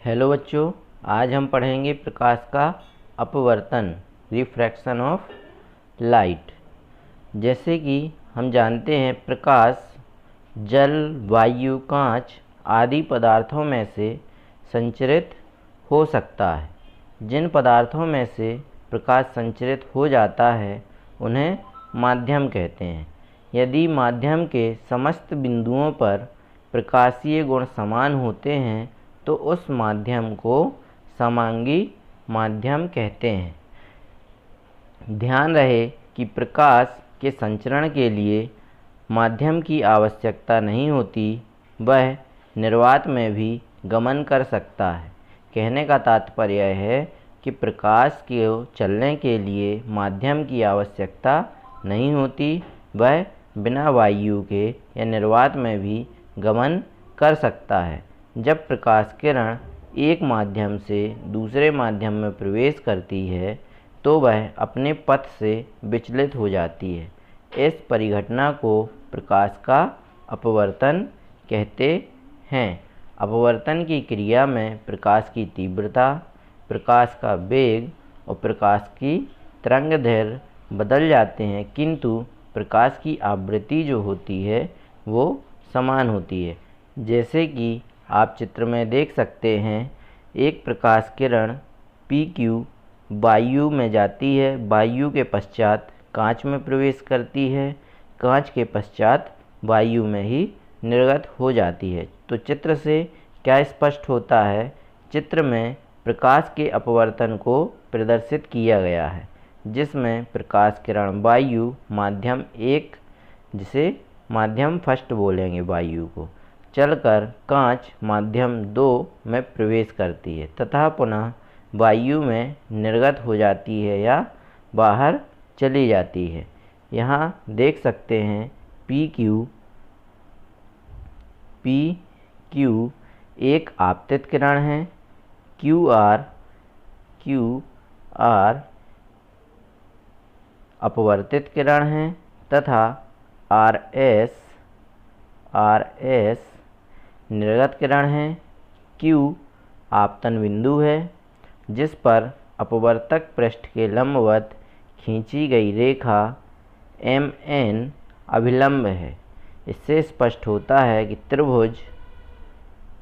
Hello बच्चों, आज हम पढ़ेंगे प्रकाश का अपवर्तन, रिफ्रैक्शन ऑफ लाइट। जैसे कि हम जानते हैं, प्रकाश जल, वायु, कांच आदि पदार्थों में से संचरित हो सकता है। जिन पदार्थों में से प्रकाश संचरित हो जाता है उन्हें माध्यम कहते हैं। यदि माध्यम के समस्त बिंदुओं पर प्रकाशीय गुण समान होते हैं तो उस माध्यम को समांगी माध्यम कहते हैं। ध्यान रहे कि प्रकाश के संचरण के लिए माध्यम की आवश्यकता नहीं होती, वह निर्वात में भी गमन कर सकता है। कहने का तात्पर्य है कि प्रकाश के चलने के लिए माध्यम की आवश्यकता नहीं होती, वह बिना वायु के या निर्वात में भी गमन कर सकता है। जब प्रकाश किरण एक माध्यम से दूसरे माध्यम में प्रवेश करती है तो वह अपने पथ से विचलित हो जाती है। इस परिघटना को प्रकाश का अपवर्तन कहते हैं। अपवर्तन की क्रिया में प्रकाश की तीव्रता, प्रकाश का वेग और प्रकाश की तरंगदैर्घ्य बदल जाते हैं, किंतु प्रकाश की आवृत्ति जो होती है वो समान होती है। जैसे कि आप चित्र में देख सकते हैं, एक प्रकाश किरण PQ वायु में जाती है, वायु के पश्चात कांच में प्रवेश करती है, कांच के पश्चात वायु में ही निर्गत हो जाती है। तो चित्र से क्या स्पष्ट होता है? चित्र में प्रकाश के अपवर्तन को प्रदर्शित किया गया है, जिसमें प्रकाश किरण वायु माध्यम 1, जिसे माध्यम फर्स्ट बोलेंगे वायु को, चलकर कांच माध्यम 2 में प्रवेश करती है तथा पुनः वायु में निर्गत हो जाती है या बाहर चली जाती है। यहाँ देख सकते हैं PQ एक आपतित किरण है, QR अपवर्तित किरण है तथा RS निर्गत किरण है। Q आपतन बिंदु है, जिस पर अपवर्तक पृष्ठ के लंबवत खींची गई रेखा MN अभिलंब है। इससे स्पष्ट होता है कि त्रिभुज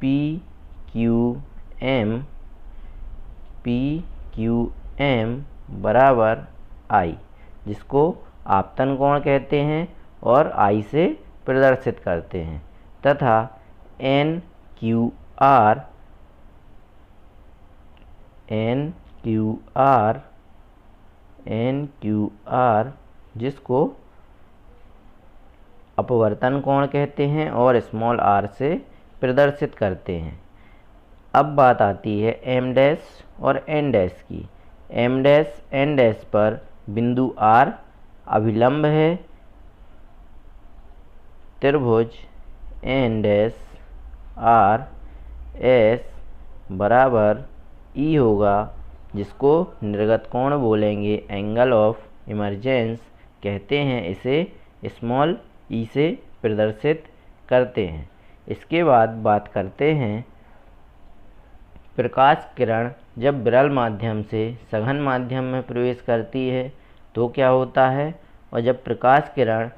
PQM बराबर I, जिसको आपतन कोण कहते हैं और I से प्रदर्शित करते हैं, तथा NQR जिसको अपवर्तन कोण कहते हैं और स्मॉल r से प्रदर्शित करते हैं। अब बात आती है M' और N' की। M' N' पर बिंदु R अभिलंब है। त्रिभुज N' RS बराबर E होगा, जिसको निर्गत कोण बोलेंगे, एंगल ऑफ इमर्जेंस कहते हैं। इसे स्मॉल e से प्रदर्शित करते हैं। इसके बाद बात करते हैं, प्रकाश किरण जब विरल माध्यम से सघन माध्यम में प्रवेश करती है तो क्या होता है, और जब प्रकाश किरण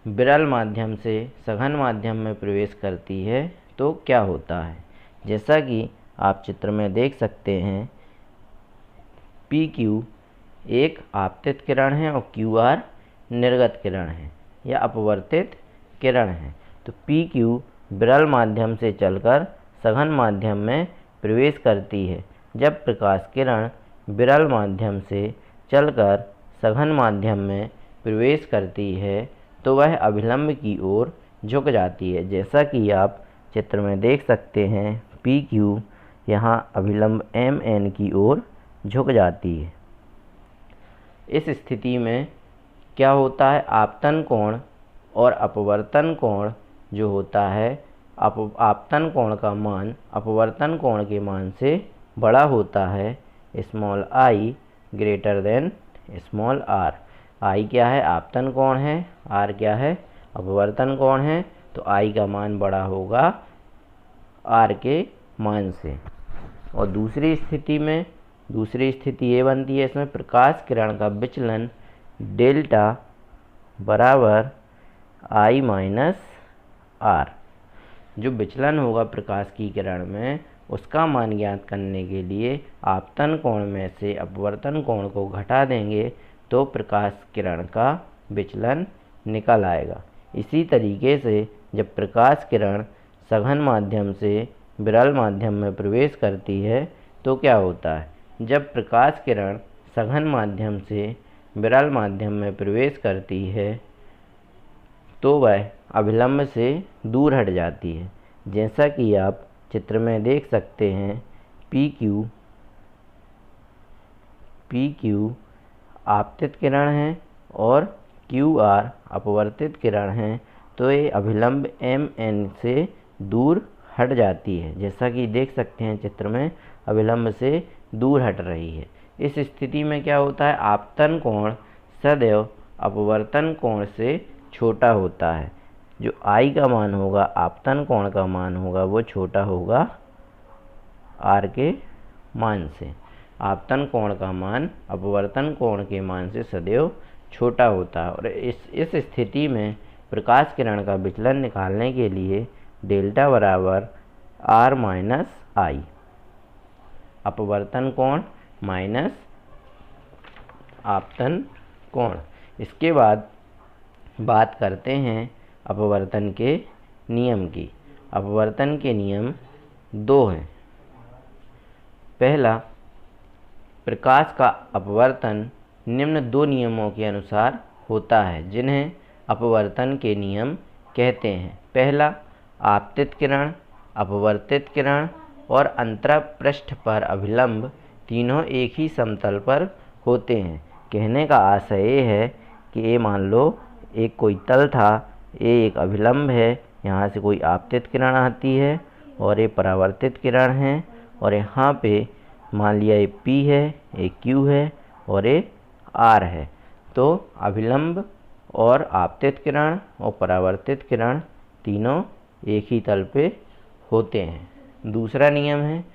विरल माध्यम से सघन माध्यम में प्रवेश करती है तो क्या होता है। जैसा कि आप चित्र में देख सकते हैं, PQ एक आपतित किरण है और QR निर्गत किरण है या अपवर्तित किरण है। तो PQ विरल माध्यम से चलकर सघन माध्यम में प्रवेश करती है। जब प्रकाश किरण विरल माध्यम से चलकर सघन माध्यम में प्रवेश करती है तो वह अभिलंब की ओर झुक जाती है। जैसा कि आप चित्र में देख सकते हैं, PQ यहाँ अभिलंब MN की ओर झुक जाती है। इस स्थिति में क्या होता है, आपतन कोण और अपवर्तन कोण जो होता है, आपतन कोण का मान अपवर्तन कोण के मान से बड़ा होता है, small I greater than small r। I क्या है, आपतन कोण है, R क्या है, अपवर्तन कोण है, तो I का मान बड़ा होगा R के मान से। और दूसरी स्थिति ये बनती है, इसमें प्रकाश किरण का विचलन डेल्टा बराबर I माइनस आर। जो विचलन होगा प्रकाश की किरण में, उसका मान ज्ञात करने के लिए आपतन कोण में से अपवर्तन कोण को घटा देंगे तो प्रकाश किरण का विचलन निकल आएगा। इसी तरीके से जब प्रकाश किरण सघन माध्यम से विरल माध्यम में प्रवेश करती है तो क्या होता है, जब प्रकाश किरण सघन माध्यम से विरल माध्यम में प्रवेश करती है तो वह अभिलंब से दूर हट जाती है। जैसा कि आप चित्र में देख सकते हैं, पी क्यू आपतित किरण है और क्यू आर अपवर्तित किरण है, तो ये अभिलंब एम एन से दूर हट जाती है। जैसा कि देख सकते हैं चित्र में, अभिलंब से दूर हट रही है। इस स्थिति में क्या होता है, आपतन कोण सदैव अपवर्तन कोण से छोटा होता है। जो I का मान होगा, आपतन कोण का मान होगा, वो छोटा होगा R के मान से। आपतन कोण का मान अपवर्तन कोण के मान से सदैव छोटा होता है। और इस स्थिति में प्रकाश किरण का विचलन निकालने के लिए डेल्टा बराबर R माइनस I, अपवर्तन कोण माइनस आपतन कोण। इसके बाद बात करते हैं अपवर्तन के नियम की। अपवर्तन के नियम दो हैं। पहला, प्रकाश का अपवर्तन निम्न दो नियमों के अनुसार होता है, जिन्हें अपवर्तन के नियम कहते हैं। पहला, आपतित किरण, अपवर्तित किरण और अंतरापृष्ठ पर अभिलंब तीनों एक ही समतल पर होते हैं। कहने का आशय ये है कि ये मान लो एक कोई तल था, ये एक अभिलंब है, यहाँ से कोई आपतित किरण आती है और ये परावर्तित किरण है, और यहाँ पे मान लिया ये P है, ये Q है और ये R है। तो अभिलंब और आपतित किरण और परावर्तित किरण तीनों एक ही तल पे होते हैं। दूसरा नियम है,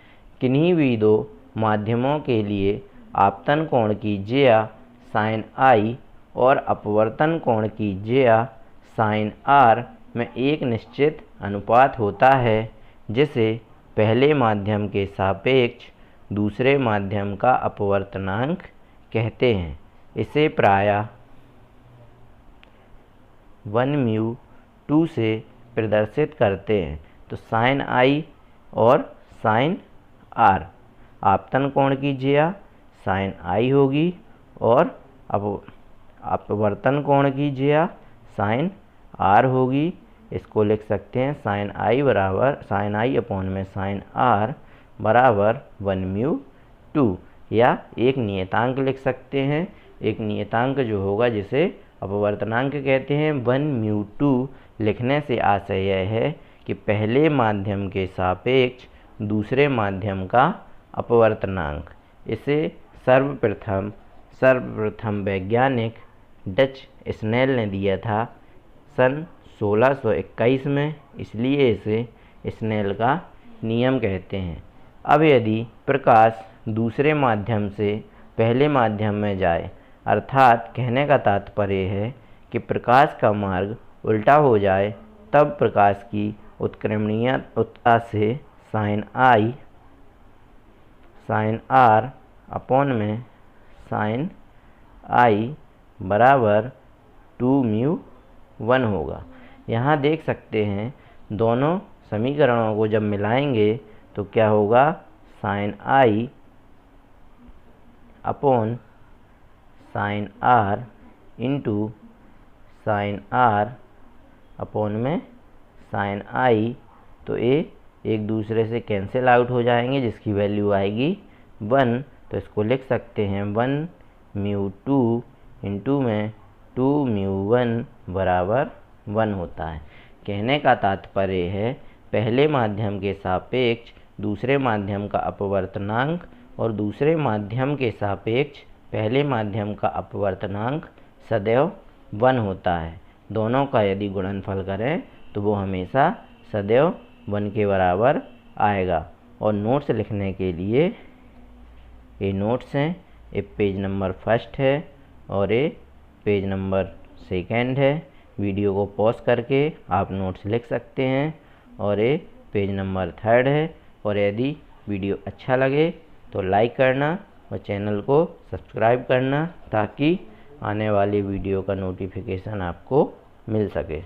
किन्हीं भी दो माध्यमों के लिए आपतन कोण की ज्या साइन I और अपवर्तन कोण की ज्या साइन R में एक निश्चित अनुपात होता है, जिसे पहले माध्यम के सापेक्ष दूसरे माध्यम का अपवर्तनांक कहते हैं। इसे प्रायः 1μ2 से प्रदर्शित करते हैं। तो साइन I और साइन R, आपतन कोण की ज्या साइन I होगी और अपवर्तन कोण की ज्या साइन R होगी। इसको लिख सकते हैं साइन I अपॉन में साइन R बराबर 1μ2, या एक नियतांक लिख सकते हैं। एक नियतांक जो होगा जिसे अपवर्तनांक कहते हैं। 1μ2 लिखने से आशय यह है कि पहले माध्यम के सापेक्ष दूसरे माध्यम का अपवर्तनांक। इसे सर्वप्रथम वैज्ञानिक डच स्नेल ने दिया था सन 1621 में, इसलिए इसे स्नेल का नियम कहते हैं। अब यदि प्रकाश दूसरे माध्यम से पहले माध्यम में जाए, अर्थात कहने का तात्पर्य है कि प्रकाश का मार्ग उल्टा हो जाए, तब प्रकाश की उत्क्रमणीयता से sine I sine R upon में साइन I बराबर 2μ1 होगा। यहाँ देख सकते हैं दोनों समीकरणों को जब मिलाएंगे तो क्या होगा, sine I upon sine R into sine R upon में साइन I, तो ये एक दूसरे से कैंसिल आउट हो जाएंगे, जिसकी वैल्यू आएगी 1। तो इसको लिख सकते हैं 1μ2 इंटू में 2μ1 बराबर 1 होता है। कहने का तात्पर्य है पहले माध्यम के सापेक्ष दूसरे माध्यम का अपवर्तनांक और दूसरे माध्यम के सापेक्ष पहले माध्यम का अपवर्तनांक सदैव 1 होता है। दोनों का यदि गुणनफल करें तो वो हमेशा सदैव 1 के बराबर आएगा। और नोट्स लिखने के लिए ये नोट्स हैं। ये पेज नंबर 1 है और ये पेज नंबर 2 है। वीडियो को पॉज करके आप नोट्स लिख सकते हैं। और ये पेज नंबर 3 है। और यदि वीडियो अच्छा लगे तो लाइक करना और चैनल को सब्सक्राइब करना, ताकि आने वाली वीडियो का नोटिफिकेशन आपको मिल सके।